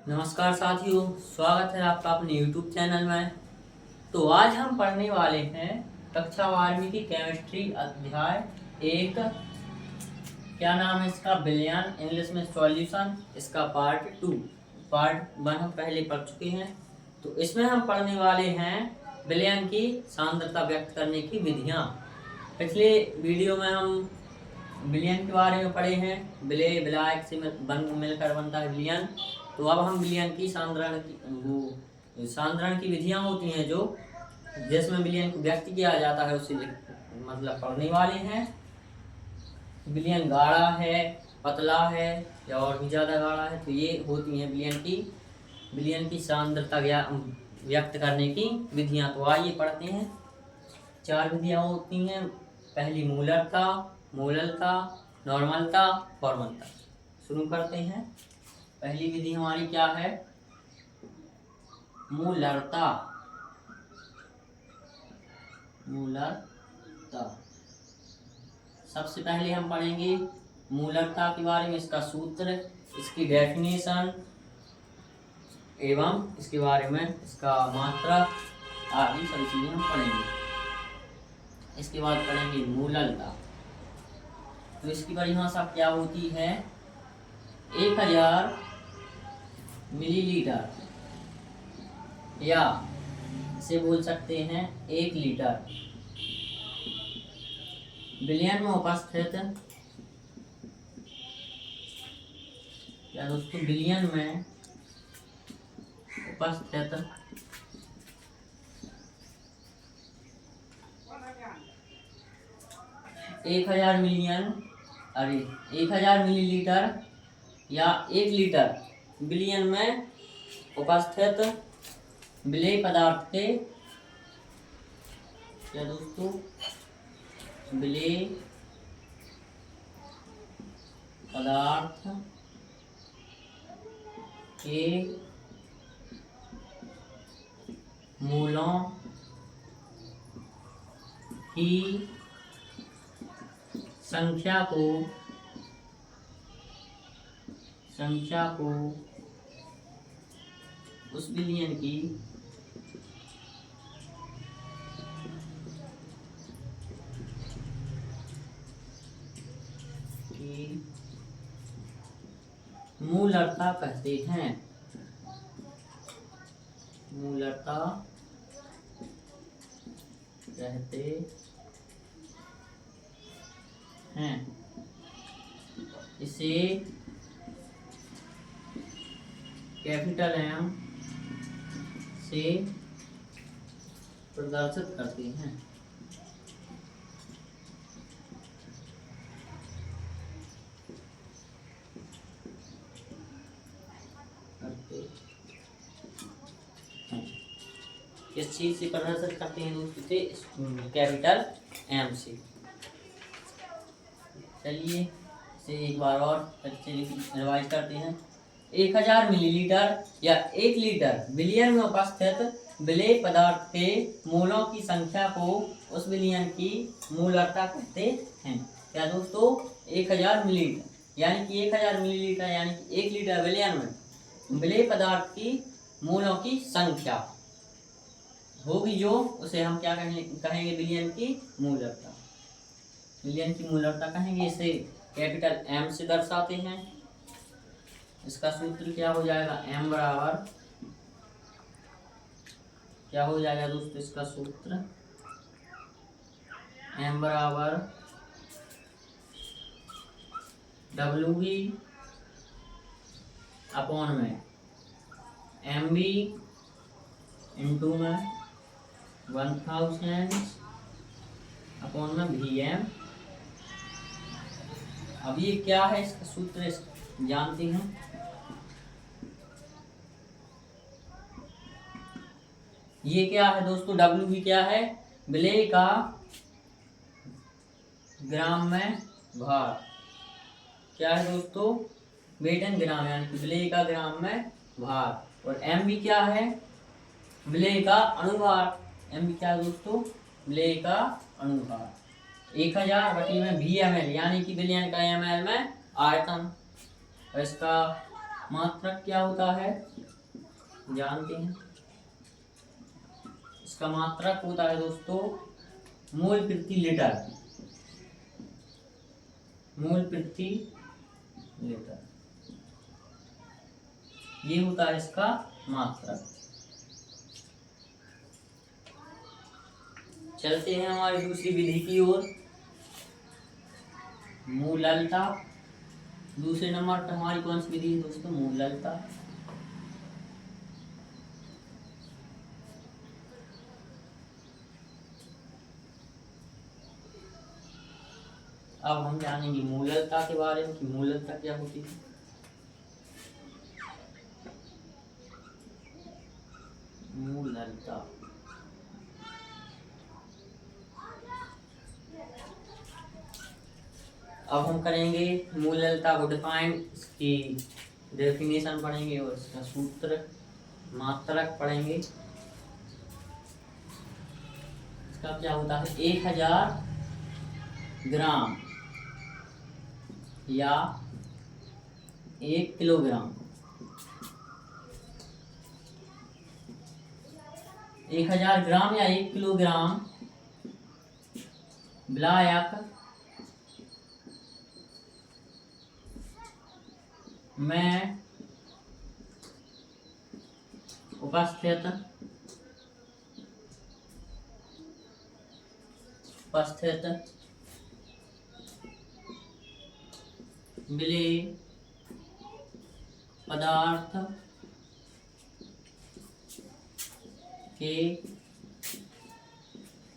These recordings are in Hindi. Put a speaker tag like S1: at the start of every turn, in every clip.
S1: नमस्कार साथियों, स्वागत है आपका अपने YouTube चैनल में। तो आज हम पढ़ने वाले हैं कक्षा 12वीं की केमिस्ट्री अध्याय 1। क्या नाम है इसका? विलयन, इंग्लिश में सॉल्यूशन। इसका पार्ट 2। पार्ट 1 हम पहले पढ़ चुके हैं। तो इसमें हम पढ़ने वाले हैं विलयन की सांद्रता व्यक्त करने की विधियाँ। पिछले वीडियो में हम विलयन के बारे में पढ़े हैं। विलय विलायक से मिलकर बनता है विलयन। तो अब हम विलयन की सांद्रण की विधियां होती हैं जो जिसमें विलयन को व्यक्त किया जाता है उसे मतलब पढ़ने वाले हैं। विलयन गाढ़ा है, पतला है या और भी ज़्यादा गाढ़ा है, तो ये होती हैं विलयन की सांद्रता व्यक्त करने की विधियां। तो आइए पढ़ते हैं। 4 विधियां होती हैं। पहली मूलरता, मोललता, नॉर्मलता, फॉर्मलता। शुरू करते हैं। पहली विधि हमारी क्या है? मूलरता। सबसे पहले हम पढ़ेंगे मूलरता के बारे में, इसका सूत्र, इसकी डेफिनेशन एवं इसके बारे में इसका मात्रा आदि सभी चीजें हम पढ़ेंगे। इसके बाद पढ़ेंगे मूललता। तो इसकी परिभाषा क्या होती है? 1000 मिलीलीटर या इसे बोल सकते हैं 1 लीटर विलयन में उपस्थित, या दोस्तों विलयन में उपस्थित 1000 मिलीलीटर या 1 लीटर विलयन में उपस्थित विलेय पदार्थ के, क्या दोस्तों, विलेय पदार्थ के मूलों की संख्या को उस विलयन की मूलरता कहते हैं। मूलरता कहते हैं। इसे कैपिटल M से प्रदर्शित करते हैं। किस चीज से प्रदर्शित करते हैं दोस्तों? से कैपिटल M से। चलिए इसे एक बार और रिवाइज करते हैं। 1000 मिलीलीटर या 1 लीटर विलयन में उपस्थित विलेय पदार्थ के मोलों की संख्या को उस विलयन की मूलरता कहते हैं। क्या दोस्तों? 1000 मिलीलीटर यानी कि 1000 मिलीलीटर यानी कि 1 लीटर विलयन में विलेय पदार्थ की मोलों की संख्या होगी जो उसे हम क्या कहेंगे? विलयन की मूलरता। विलयन की मूलरता कहेंगे। इसे कैपिटल M से दर्शाते हैं। इसका सूत्र क्या हो जाएगा? M बराबर क्या हो जाएगा दोस्तों? इसका सूत्र M बराबर WV अपॉन में MB इंटू में 1000 अपॉन में VM। अब ये क्या है? इसका सूत्र जानते हैं। ये क्या है दोस्तों? WV क्या है? विलेय का ग्राम में भार। क्या है दोस्तों? वेट इन ग्राम, यानी कि विलेय का ग्राम में भार। और MB क्या है? विलेय का अणुभार। MB क्या है दोस्तों? विलेय का अणुभार। 1000 बटी में VmL यानी कि विलयन का ml में आयतन। और इसका मात्रक क्या होता है जानते हैं। इसका मात्रक होता है दोस्तों मोल प्रति लीटर, मोल प्रति लीटर, ये होता है इसका मात्रक। चलते हैं हमारी दूसरी विधि की ओर, मूललता। दूसरे नंबर पर हमारी कौन सी विधि है दोस्तों, मूललता। अब हम जानेंगे मूललता के बारे में कि मूललता क्या होती है। मूललता अब हम करेंगे मूललता को डिफाइन, इसकी डेफिनेशन पढ़ेंगे और इसका सूत्र मात्रक पढ़ेंगे। इसका क्या होता है 1000 ग्राम या 1 किलोग्राम, 1000 ग्राम या 1 किलोग्राम विलायक में उपस्थित विलेय पदार्थ के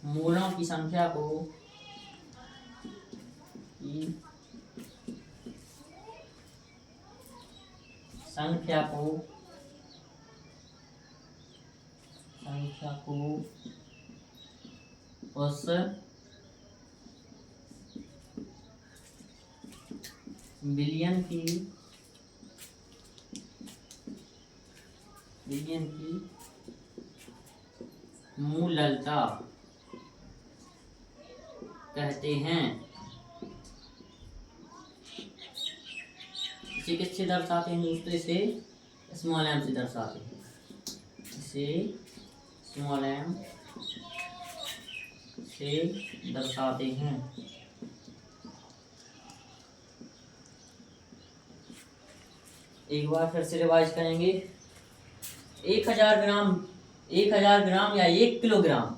S1: मोलों की संख्या को उस बिलियन की मूललता कहते हैं। इसे किससे दर्शाते हैं दोस्तों, इसे स्मॉल एम से दर्शाते हैं, इसे स्मॉल एम से दर्शाते हैं। एक बार फिर से रिवाइज करेंगे। 1000 ग्राम या 1 किलोग्राम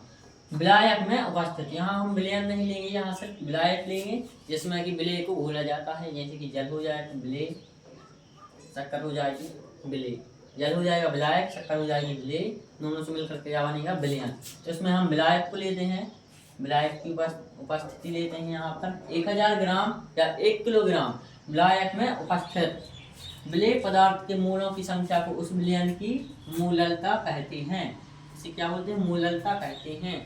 S1: विलायक में उपस्थित, यहाँ हम विलयन नहीं लेंगे, यहाँ सिर्फ विलायक लेंगे, जिसमें कि विलेय को घोला जाता है। जैसे कि जल हो जाए तो विलेय, शक्कर हो जाएगी विलेय, जल हो जाएगा विलायक, शक्कर हो जाएगी विलेय, दोनों से मिलकर क्या बनेगा विलयन। तो इसमें हम विलायक को लेते हैं, विलायक की उपस्थिति लेते हैं। यहाँ पर 1000 ग्राम या 1 किलोग्राम विलायक में उपस्थित विलेय पदार्थ के मोलों की संख्या को उस विलयन की मूललता कहते हैं। इसे क्या बोलते हैं, मूललता कहते हैं।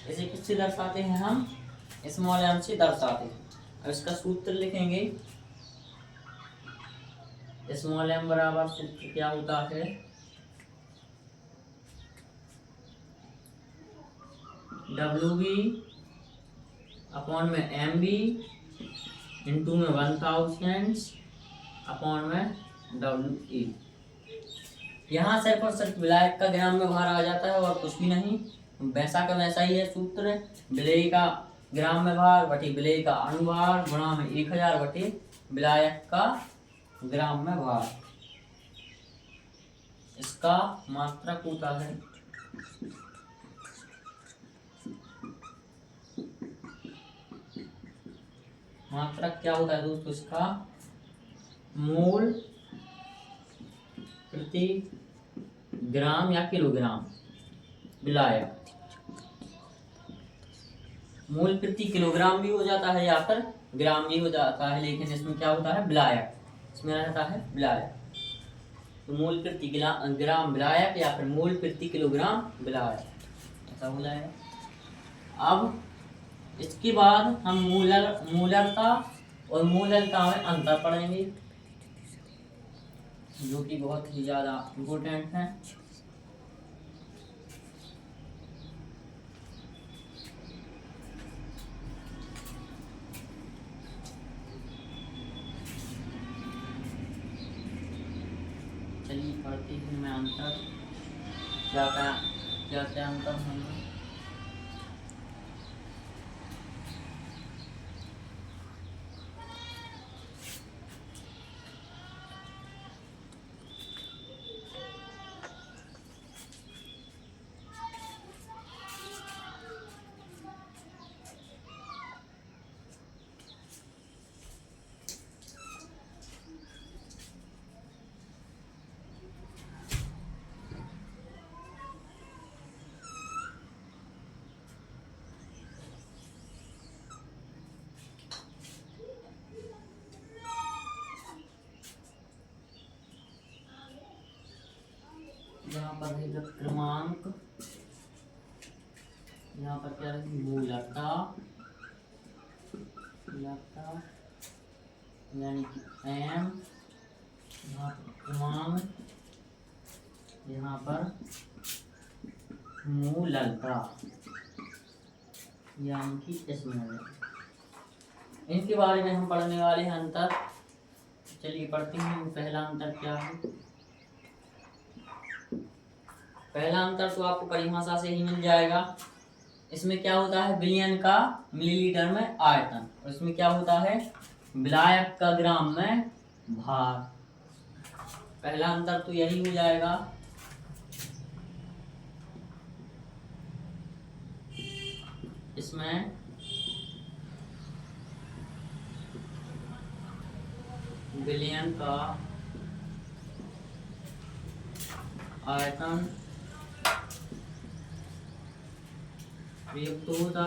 S1: इसे किससे दर्शाते हैं, हम स्मॉल एम से दर्शाते हैं। अब इसका सूत्र लिखेंगे, स्मॉल एम बराबर सूत्र क्या होता है, WB अपॉन में MB इंटू में 1000 अपॉन में WE। यहाँ सिर्फ और सिर्फ विलायक का ग्राम में भार आ जाता है और कुछ भी नहीं, वैसा का वैसा ही है सूत्र। विलेय का ग्राम में भार बटे विलेय का अनुभार गुणा में 1000 बटे विलायक का ग्राम में भार, इसका मात्रक होता है। मात्रक क्या होता है दोस्तों, इसका मोल प्रति ग्राम या किलोग्राम विलायक। मोल प्रति किलोग्राम भी हो जाता है या फिर ग्राम भी हो जाता है, लेकिन इसमें क्या होता है विलायक, इसमें रहता है विलायक। तो मोल प्रति ग्राम विलायक या फिर मोल प्रति किलोग्राम विलायक, ऐसा हो जाएगा। अब इसके बाद हम मूललता और मूललता में अंतर पढ़ेंगे, जो कि बहुत ही ज़्यादा इम्पोर्टेंट है। इनमें अंतर क्या क्या क्या अंतर होंगे? यहाँ पर है क्रमांक, यहाँ पर क्या है मूलता, यानी कि m, यहाँ पर क्रमांक, यहाँ पर मूलता यानी कि इसमें इनके बारे में हम पढ़ने वाले हैं अंतर। चलिए पढ़ते हैं। पहला अंतर क्या है? पहला अंतर तो आपको परिभाषा से ही मिल जाएगा। इसमें क्या होता है विलयन का मिलीलीटर में आयतन, और इसमें क्या होता है विलायक का ग्राम में भार। पहला अंतर तो यही हो जाएगा। इसमें विलयन का आयतन प्रयुक्त होता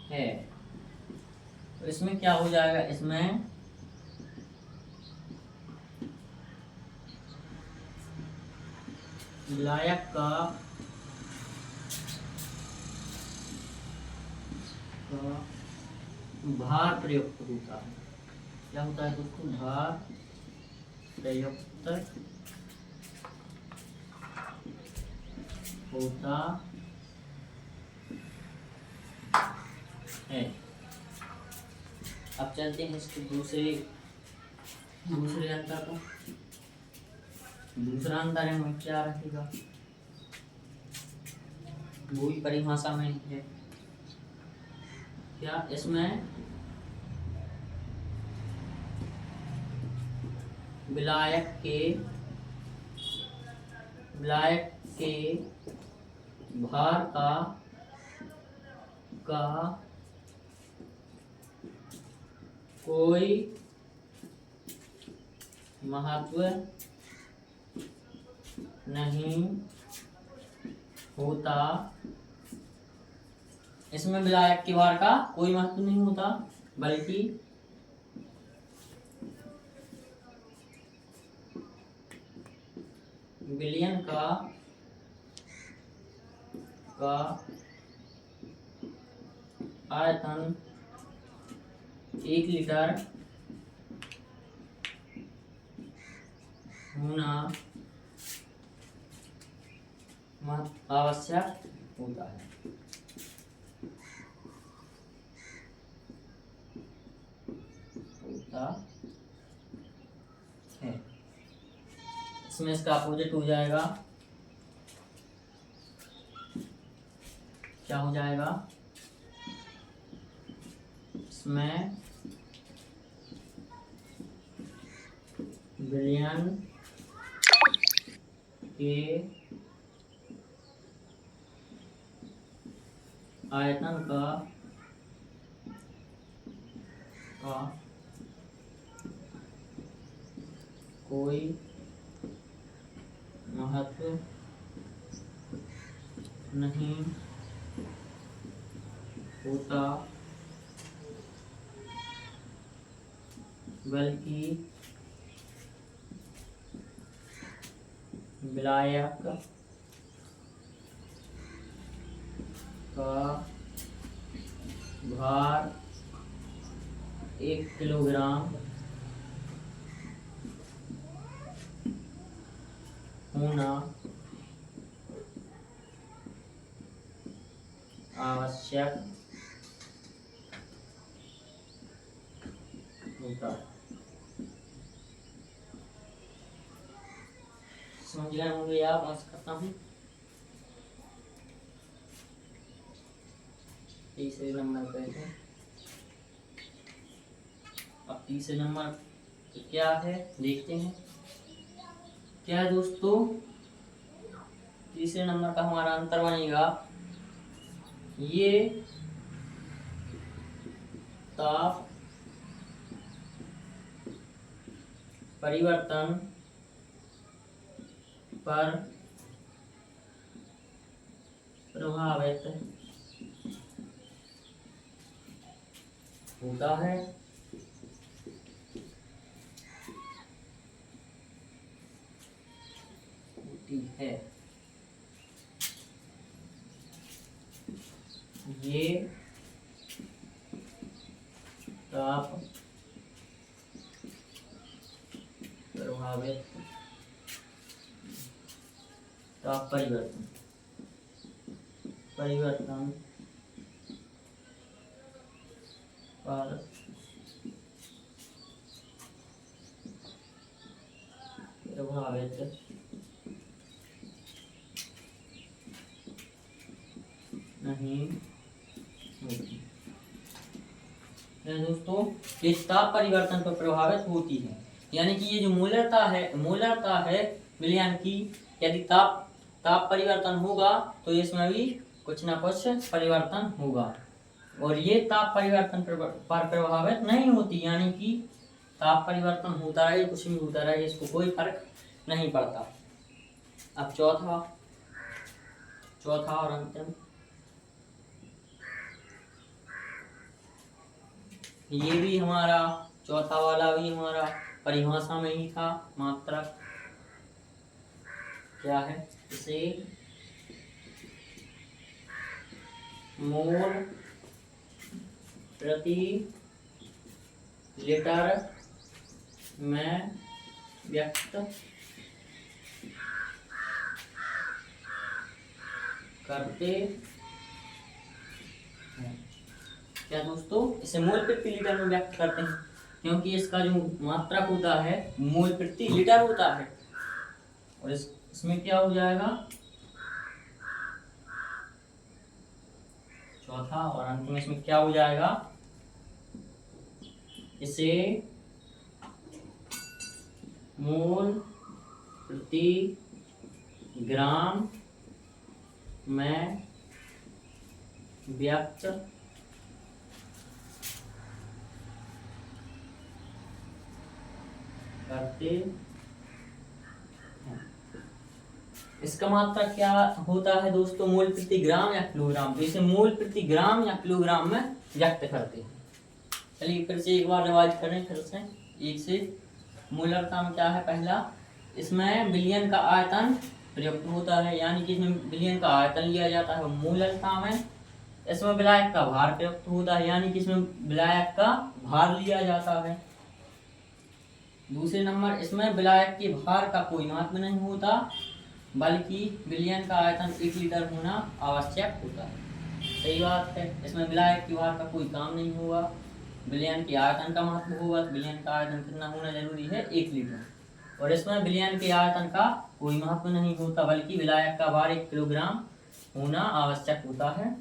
S1: है, तो इसमें क्या हो जाएगा, इसमें विलायक का भार प्रयुक्त होता है। क्या होता है दोस्तों? भार प्रयुक्त होता है। अब चलते हैं इसके दूसरे अंतर पर। दूसरा अंतर है क्या रहेगा, वो भी परिभाषा में है। क्या इसमें विलायक के भार का कोई महत्व नहीं होता। इसमें विलायक के भार का कोई महत्व नहीं होता, बल्कि विलयन का आयतन 1 लीटर होना आवश्यक होता है। इसमें इसका अपोजिट हो जाएगा। क्या हो जाएगा? इसमें विलयन के आयतन का कोई महत्व नहीं होता, बल्कि विलायक का भार 1 किलोग्राम होना आवश्यक होता है। समझ गए होंगे आप, आशा करता हूँ। तीसरे नंबर पे है। अब तीसरे नंबर क्या है देखते हैं। क्या है दोस्तों, तीसरे नंबर का हमारा आंसर बनेगा ये ताप परिवर्तन पर प्रभावित होता है। ये ताप प्रभावित ताप परिवर्तन पर प्रभावित नहीं होती है दोस्तों। ये ताप परिवर्तन पर प्रभावित होती है, यानी कि ये जो मूलरता है विलयन की, यदि ताप परिवर्तन होगा तो इसमें भी कुछ ना कुछ परिवर्तन होगा, और ये ताप परिवर्तन पर प्रभावित नहीं होती, यानी कि ताप परिवर्तन होता रहे कुछ भी होता रहे इसको कोई फर्क नहीं पड़ता। अब चौथा और अंतिम, ये भी हमारा चौथा वाला भी हमारा परिभाषा में ही था मात्रक। क्या है, इसे मोल प्रति लीटर में व्यक्त करते हैं। क्या दोस्तों, इसे मोल प्रति लीटर में व्यक्त करते हैं, क्योंकि इसका जो मात्रक होता है मोल प्रति लीटर होता है, और इसमें क्या हो जाएगा चौथा और अंत में इसमें क्या हो जाएगा, इसे मोल प्रति ग्राम में व्यक्त करते हैं। इसका मात्रक क्या होता है दोस्तों, मोल प्रति ग्राम या किलोग्राम, तो इसे मोल प्रति ग्राम या किलोग्राम में व्यक्त करते हैं। चलिए फिर से एक बार रिवाइज करें, फिर से एक से। मूलरता में क्या है, पहला इसमें विलयन का आयतन प्रयुक्त होता है, यानी कि इसमें विलयन का आयतन लिया जाता है। मूलरता में इसमें विलायक का भार प्रयुक्त होता है, यानी कि इसमें विलायक का भार लिया जाता है। दूसरे नंबर, इसमें विलायक के भार का कोई महत्व नहीं होता, बल्कि विलयन का आयतन 1 लीटर होना आवश्यक होता है। सही बात है, इसमें विलायक के भार का कोई काम नहीं होगा, विलयन के आयतन का महत्व होगा। विलयन का आयतन कितना होना जरूरी है, 1 लीटर, और इसमें विलयन के आयतन का कोई महत्व नहीं होता, बल्कि विलायक का भार 1 किलोग्राम होना आवश्यक होता है।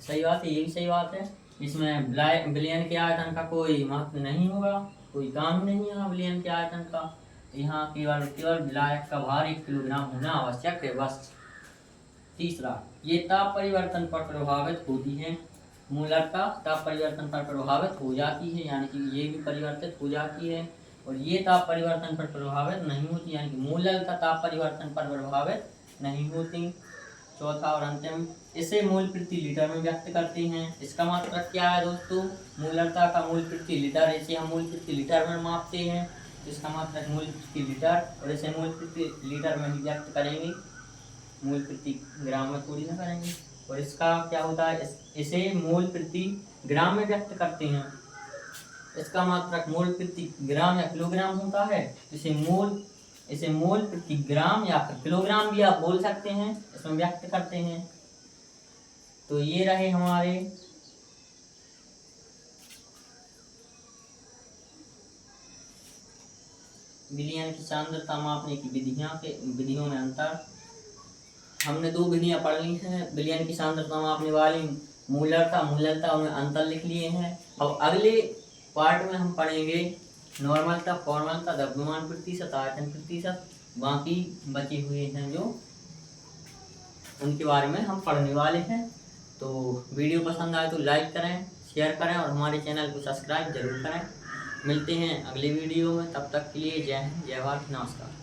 S1: सही बात है, ये भी सही बात है। इसमें विलयन के आयतन का कोई महत्व नहीं होगा, कोई काम नहीं है विलयन के आयतन का, यहाँ केवल विलायक का भार 1 किलोग्राम होना आवश्यक है, बस। तीसरा, ये ताप परिवर्तन पर प्रभावित होती है। मूलरता ताप परिवर्तन पर प्रभावित हो जाती है, यानी कि ये भी परिवर्तित हो जाती है, और ये ताप परिवर्तन पर प्रभावित नहीं होती, यानी कि मूलरता ताप परिवर्तन पर प्रभावित नहीं होती। चौथा और अंतिम, इसे मोल प्रति लीटर में व्यक्त करते हैं। इसका मात्रक क्या है दोस्तों, मूलरता का मोल प्रति लीटर, इसे हम मोल प्रति लीटर में मापते हैं, इसका मात्रक मोल प्रति लीटर, और इसे मोल प्रति लीटर में ही व्यक्त करेंगे, मोल प्रति ग्राम में थोड़ी ना करेंगे। और इसका क्या होता है, इसे मोल प्रति ग्राम में व्यक्त करते हैं। इसका मात्रक मोल प्रति ग्राम या किलोग्राम होता है, इसे मोल प्रति ग्राम या फिर किलोग्राम भी आप बोल सकते हैं, इसमें व्यक्त करते हैं। तो ये रहे हमारे विलयन की सांद्रता मापने की विधियों में अंतर। हमने 2 विधियां पढ़ ली हैं। विलयन की सांद्रता मापने वाली मूलरता उनमें अंतर लिख लिए हैं। अब अगले पार्ट में हम पढ़ेंगे नॉर्मलता, फॉर्मलता, द्रव्यमान प्रतिशत, आयतन प्रतिशत, बाकी बचे हुए हैं जो उनके बारे में हम पढ़ने वाले हैं। तो वीडियो पसंद आए तो लाइक करें, शेयर करें और हमारे चैनल को सब्सक्राइब जरूर करें। मिलते हैं अगले वीडियो में, तब तक के लिए जय हिंद, जय भारत, नमस्कार।